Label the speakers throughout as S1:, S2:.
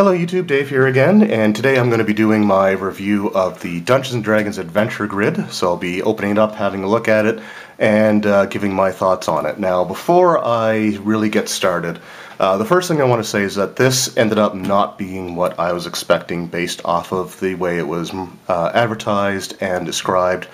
S1: Hello YouTube, Dave here again, and today I'm going to be doing my review of the Dungeons & Dragons Adventure Grid. So I'll be opening it up, having a look at it, and giving my thoughts on it. Now, before I really get started, the first thing I want to say is that this ended up not being what I was expecting based off of the way it was advertised and described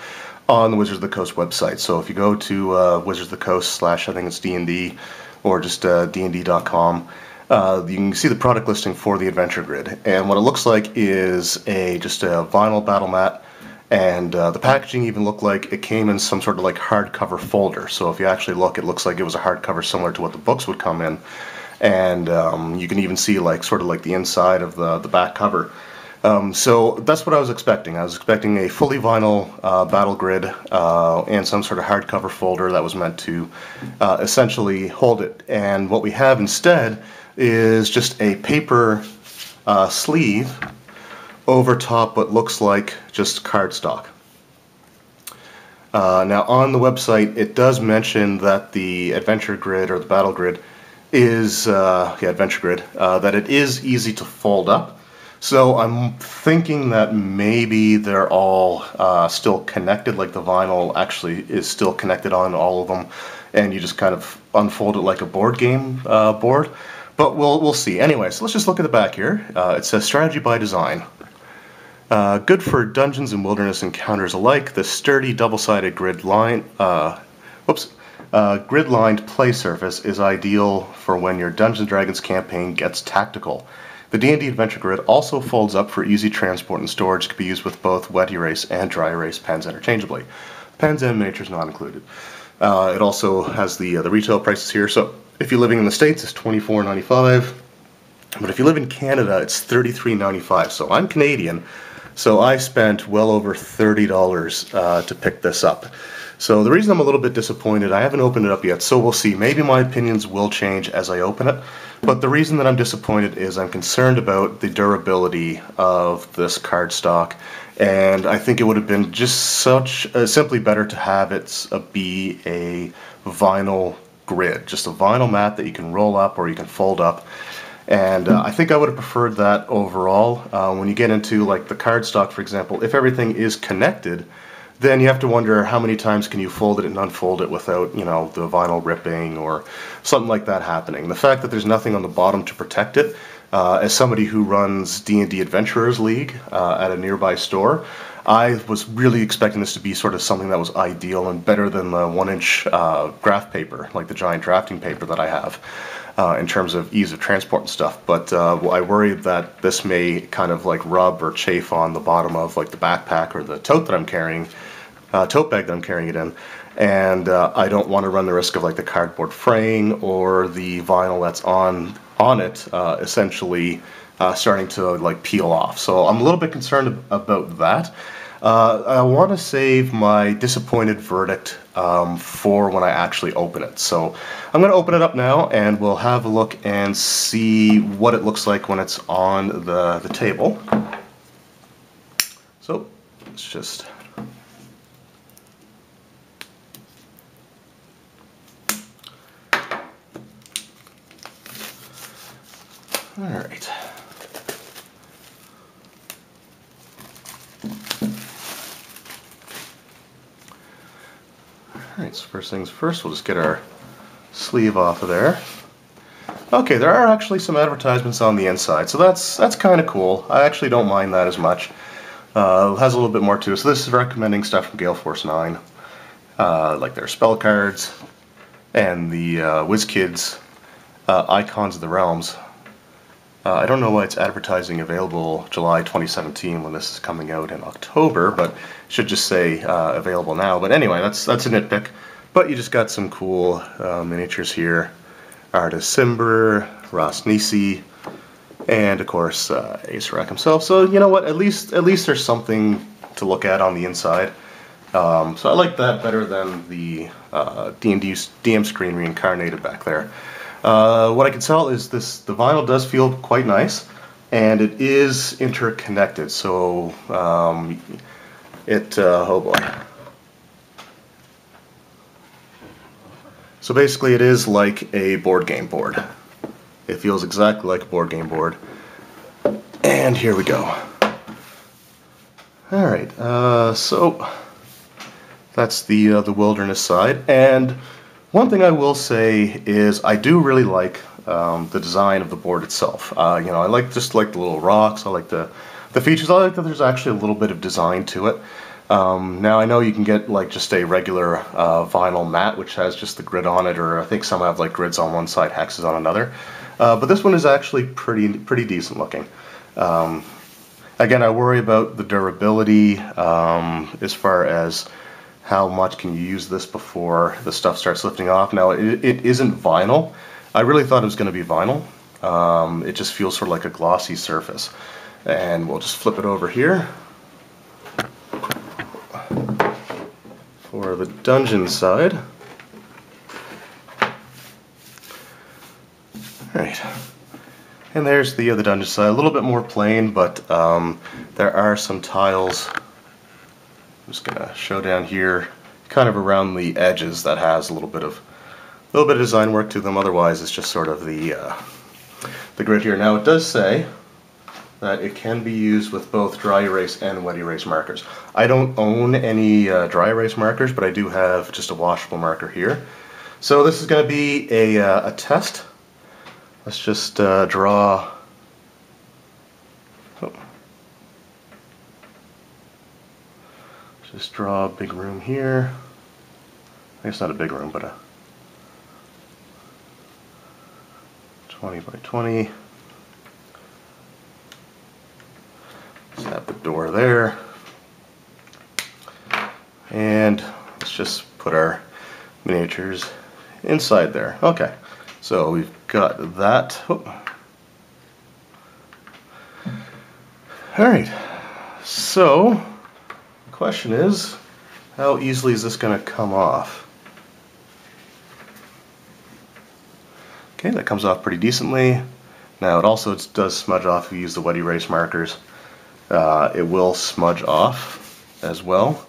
S1: on the Wizards of the Coast website. So if you go to Wizards of the Coast / I think it's D&D, or just dnd.com, you can see the product listing for the Adventure Grid, and what it looks like is just a vinyl battle mat, and the packaging even looked like it came in some sort of like hardcover folder. So if you actually look, it looks like it was a hardcover similar to what the books would come in, and you can even see like sort of like the inside of the back cover. So that's what I was expecting. I was expecting a fully vinyl battle grid and some sort of hardcover folder that was meant to essentially hold it. And what we have instead is just a paper sleeve over top what looks like just cardstock. Now on the website it does mention that the Adventure Grid, or the Battle Grid, is Adventure Grid, that it is easy to fold up. So I'm thinking that maybe they're all still connected, like the vinyl actually is still connected on all of them, and you just kind of unfold it like a board game board. But we'll see. Anyway, so let's just look at the back here. It says Strategy by Design. Good for dungeons and wilderness encounters alike, the sturdy double-sided grid-lined play surface is ideal for when your Dungeons & Dragons campaign gets tactical. The D&D Adventure Grid also folds up for easy transport and storage. It can be used with both wet erase and dry erase pens interchangeably. Pens and miniatures not included. It also has the retail prices here. So if you're living in the States, it's $24.95. But if you live in Canada, it's $33.95. So I'm Canadian, so I spent well over $30 to pick this up. So the reason I'm a little bit disappointed, I haven't opened it up yet, so we'll see. Maybe my opinions will change as I open it. But the reason that I'm disappointed is I'm concerned about the durability of this cardstock, and I think it would have been just simply better to have it be a vinyl grid, just a vinyl mat that you can roll up or you can fold up. And I think I would have preferred that overall. When you get into like the cardstock, for example, if everything is connected, then you have to wonder how many times can you fold it and unfold it without, the vinyl ripping or something like that happening. The fact that there's nothing on the bottom to protect it, as somebody who runs D&D Adventurers League at a nearby store, I was really expecting this to be sort of something that was ideal and better than the 1-inch graph paper, like the giant drafting paper that I have, in terms of ease of transport and stuff. But I worried that this may kind of like rub or chafe on the bottom of like the backpack or the tote that I'm carrying, tote bag that I'm carrying it in, and I don't want to run the risk of like the cardboard fraying or the vinyl that's on it essentially starting to like peel off. So I'm a little bit concerned about that. I want to save my disappointed verdict for when I actually open it. So I'm going to open it up now and we'll have a look and see what it looks like when it's on the table. So let's just... Alright. Alright, so first things first, we'll just get our sleeve off of there. Okay, there are actually some advertisements on the inside, so that's kind of cool. I actually don't mind that as much. It has a little bit more to it. So this is recommending stuff from Gale Force 9, like their spell cards, and the WizKids Icons of the Realms. I don't know why it's advertising available July 2017 when this is coming out in October, but it should just say available now. But anyway, that's a nitpick. But you just got some cool miniatures here. Artis Cimber, Ross Nisi, and of course Ace-Rack himself. So you know what? At least there's something to look at on the inside. So I like that better than the D&D DM screen reincarnated back there. What I can tell is the vinyl does feel quite nice, and it is interconnected, so oh boy. So basically it is like a board game board. It feels exactly like a board game board. And here we go. Alright, so that's the wilderness side. And one thing I will say is I do really like the design of the board itself. You know, I just like the little rocks, I like the features, I like that there's actually a little bit of design to it. Now I know you can get like just a regular vinyl mat which has just the grid on it, or I think some have like grids on one side, hexes on another. But this one is actually pretty decent looking. Again, I worry about the durability as far as how much can you use this before the stuff starts lifting off. Now it isn't vinyl. I really thought it was going to be vinyl. It just feels sort of like a glossy surface. And we'll just flip it over here for the dungeon side. Alright, and there's the dungeon side, a little bit more plain, but there are some tiles. I'm just going to show down here, kind of around the edges, that has a little bit of design work to them. Otherwise, it's just sort of the grid here. Now, it does say that it can be used with both dry erase and wet erase markers. I don't own any dry erase markers, but I do have just a washable marker here. So this is going to be a test. Let's just draw. Oh. Just draw a big room here. I guess not a big room, but a 20 by 20. Let's have the door there. And let's just put our miniatures inside there. Okay, so we've got that. Alright, so the question is, how easily is this going to come off? Okay, that comes off pretty decently. Now it also does smudge off if you use the wet erase markers. It will smudge off as well,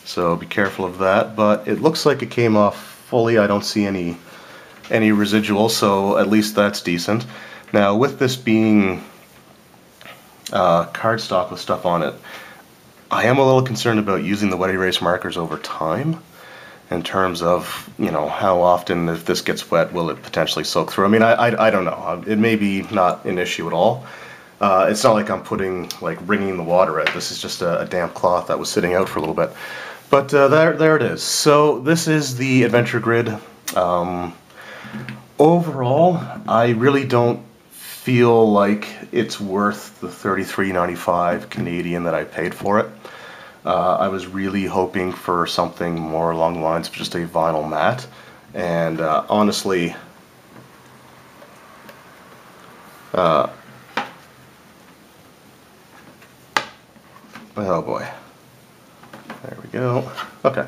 S1: so be careful of that, but it looks like it came off fully. I don't see any residual, so at least that's decent. Now with this being cardstock with stuff on it, I am a little concerned about using the wet erase markers over time, in terms of, you know, how often, if this gets wet, will it potentially soak through. I mean, I don't know. It may be not an issue at all. It's not like I'm wringing the water out. This is just a damp cloth that was sitting out for a little bit. But there it is. So this is the Adventure Grid. Overall, I really don't feel like it's worth the $33.95 Canadian that I paid for it. I was really hoping for something more along the lines of just a vinyl mat, and honestly, oh boy, there we go. Okay,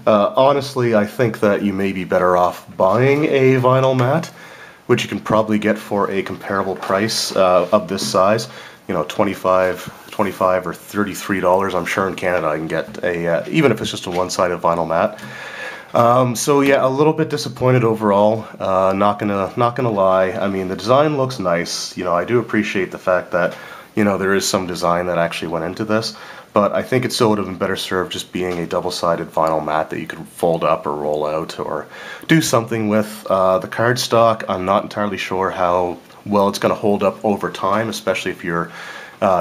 S1: honestly, I think that you may be better off buying a vinyl mat, which you can probably get for a comparable price of this size. You know, $25 or $33. I'm sure in Canada I can get a even if it's just a one-sided vinyl mat. So yeah, a little bit disappointed overall. Not gonna lie. I mean, the design looks nice. You know, I do appreciate the fact that, you know, there is some design that actually went into this. But I think it still would have been better served just being a double-sided vinyl mat that you could fold up or roll out or do something with. The cardstock, I'm not entirely sure how well it's going to hold up over time, especially if you're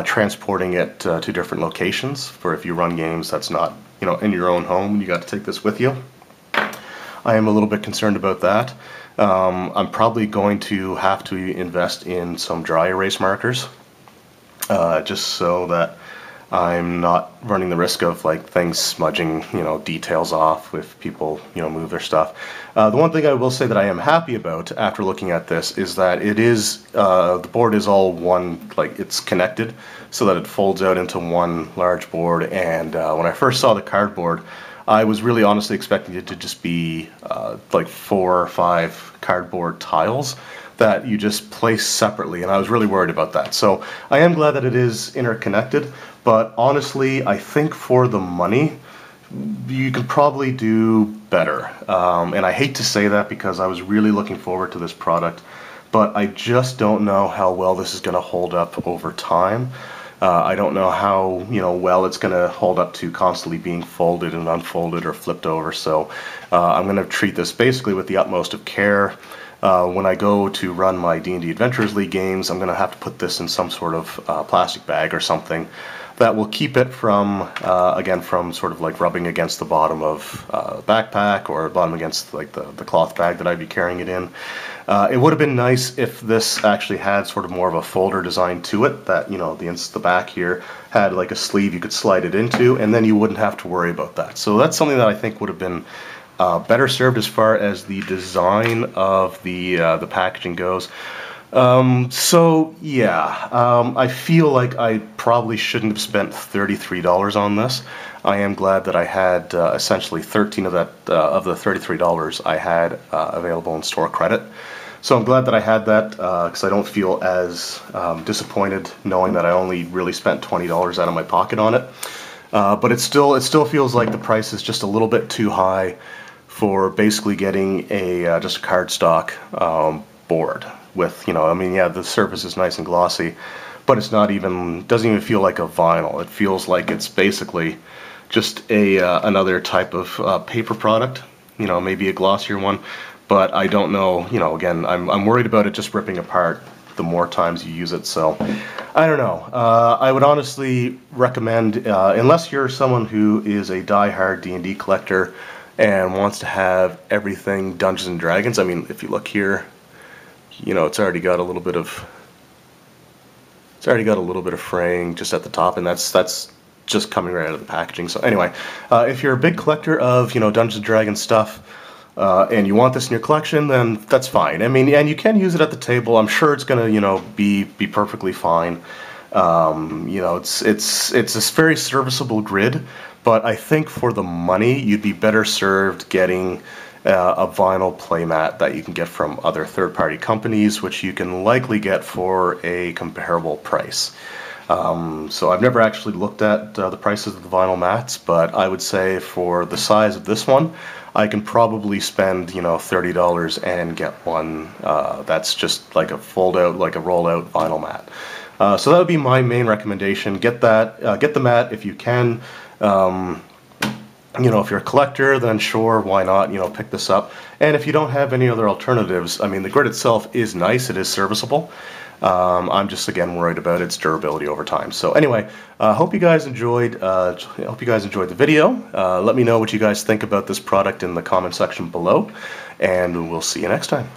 S1: transporting it to different locations. For if you run games that's not, you know, in your own home, you got to take this with you. I am a little bit concerned about that. I'm probably going to have to invest in some dry erase markers, just so that I'm not running the risk of like things smudging, you know, details off if people, you know, move their stuff. The one thing I will say that I am happy about after looking at this is that it is, the board is all one, like it's connected so that it folds out into one large board. And when I first saw the cardboard, I was really honestly expecting it to just be like 4 or 5 cardboard tiles that you just place separately, and I was really worried about that. So I am glad that it is interconnected, but honestly, I think for the money, you could probably do better. And I hate to say that because I was really looking forward to this product but I just don't know how well this is going to hold up over time. I don't know how, well it's going to hold up to constantly being folded and unfolded or flipped over. So I'm going to treat this basically with the utmost of care. When I go to run my D&D Adventures League games, I'm going to have to put this in some sort of plastic bag or something that will keep it from, again, from sort of like rubbing against the bottom of the backpack or bottom against like the cloth bag that I'd be carrying it in. It would have been nice if this actually had sort of more of a folder design to it, that, the back here had like a sleeve you could slide it into, and then you wouldn't have to worry about that. So that's something that I think would have been better served as far as the design of the packaging goes. So yeah, I feel like I probably shouldn't have spent $33 on this. I am glad that I had essentially 13 of that of the $33 I had available in store credit. So I'm glad that I had that, because I don't feel as disappointed knowing that I only really spent $20 out of my pocket on it. But it still feels like the price is just a little bit too high for basically getting a just a cardstock board with, yeah, the surface is nice and glossy, but it's not even, doesn't even feel like a vinyl. It feels like it's basically just another type of paper product, maybe a glossier one, but I don't know, again, I'm worried about it just ripping apart the more times you use it. So I don't know. I would honestly recommend, unless you're someone who is a die-hard D&D collector and wants to have everything Dungeons and Dragons. I mean, if you look here, it's already got a little bit of fraying just at the top, and that's just coming right out of the packaging. So anyway, if you're a big collector of Dungeons and Dragons stuff, and you want this in your collection, then that's fine. I mean, and you can use it at the table. I'm sure it's gonna be perfectly fine. It's a very serviceable grid, but I think for the money, you'd be better served getting a vinyl playmat that you can get from other third-party companies, which you can likely get for a comparable price. So I've never actually looked at the prices of the vinyl mats, but I would say for the size of this one, I can probably spend $30 and get one that's just like a fold-out, like a roll-out vinyl mat. So that would be my main recommendation. Get that, get the mat if you can. If you're a collector, then sure, why not, pick this up. And if you don't have any other alternatives, I mean, the grid itself is nice, it is serviceable. I'm just, again, worried about its durability over time. So anyway, hope you guys enjoyed the video. Let me know what you guys think about this product in the comment section below, and we'll see you next time.